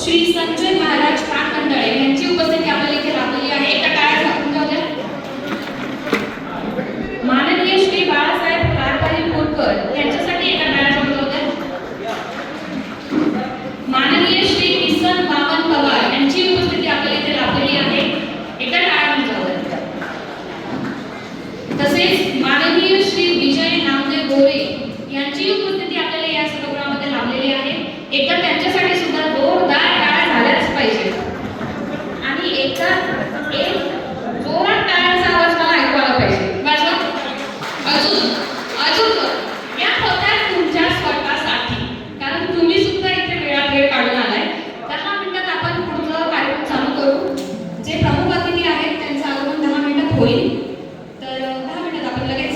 श्री संजय महाराज प्राण मंडळे यांची उपस्थिती आपल्याला इथे लाभलेली आहे. एका टाळ्या झाकून जाऊ द्या. माननीय श्री बाळासाहेब कारभारी बोरकर यांच्यासाठी एका टाळ्या झाकून जाऊ द्या. माननीय श्री किसन वामन पवार यांची उपस्थिती आपल्याला इथे लाभलेली आहे. एका टाळ्या झाकून जाऊ द्या. तसेच माननीय श्री विजय नामदेव गोरे यांची उपस्थिती आपल्याला या सभागृहामध्ये लाभलेली आहे. एकदा त्यांच्यासाठी सुद्धा जोरदार टाळ्या झाल्याच पाहिजे. आणि एकदा एक जोरात टाळ्यांचा आवाज मला ऐकू आला पाहिजे. वाजवा. अजून अजून या होत्या तुमच्या स्वतःसाठी, कारण तुम्ही सुद्धा इथे वेळ काढून आलाय. 10 मिनिटात आपण पुढचा कार्यक्रम चालू करू. जे प्रमुख अतिथी आहेत त्यांचं आगमन 10 मिनिटात होईल. तर 10 मिनिटात आपण लगेच